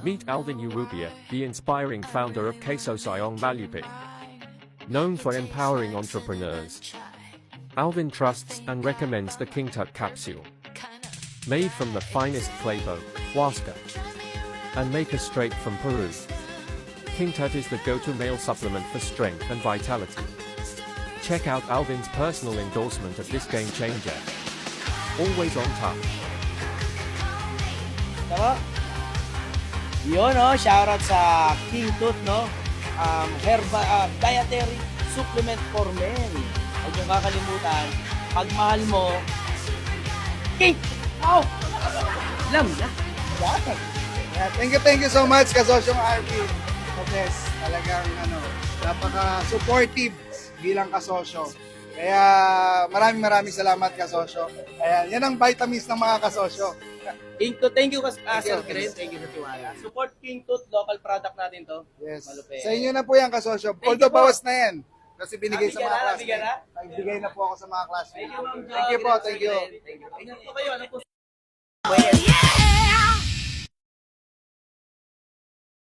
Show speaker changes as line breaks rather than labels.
Meet Alvin Urrutia, the inspiring founder of Queso Sayong Malupit. Known for empowering entrepreneurs, Alvin trusts and recommends the King Tut capsule. Made from the finest clavo, huasca, and maker straight from Peru, King Tut is the go-to male supplement for strength and vitality. Check out Alvin's personal endorsement of this game changer. Always on top.
Tama? Yun, no? Shoutout sa King Tut, no? Dietary supplement for men. Huwag niyong kakalimutan, pag mahal mo, King! Wow! Alam na. Dati.
Yeah, thank you so much, Kasosyong RP. Yes, talagang napaka-supportive bilang kasosyo. Kaya maraming salamat, kasosyo. Ayan, yan ang vitamins ng mga kasosyo.
King Tut, thank you, Sir
you.
Chris. Thank you sa tiwala. Support King Tut, local product natin to.
Yes.
Malupit.
Sa inyo na po yan, kasosyo.
Thank
Although
you po.
bawas na yan. Kasi binigay sa mga
Nabigyan na?
classmates. Nagbigay na po ako sa mga classmates.
Thank you, Ma'am Jo.
Thank you po, thank you.
Thank you. Ingat po kayo. Ano po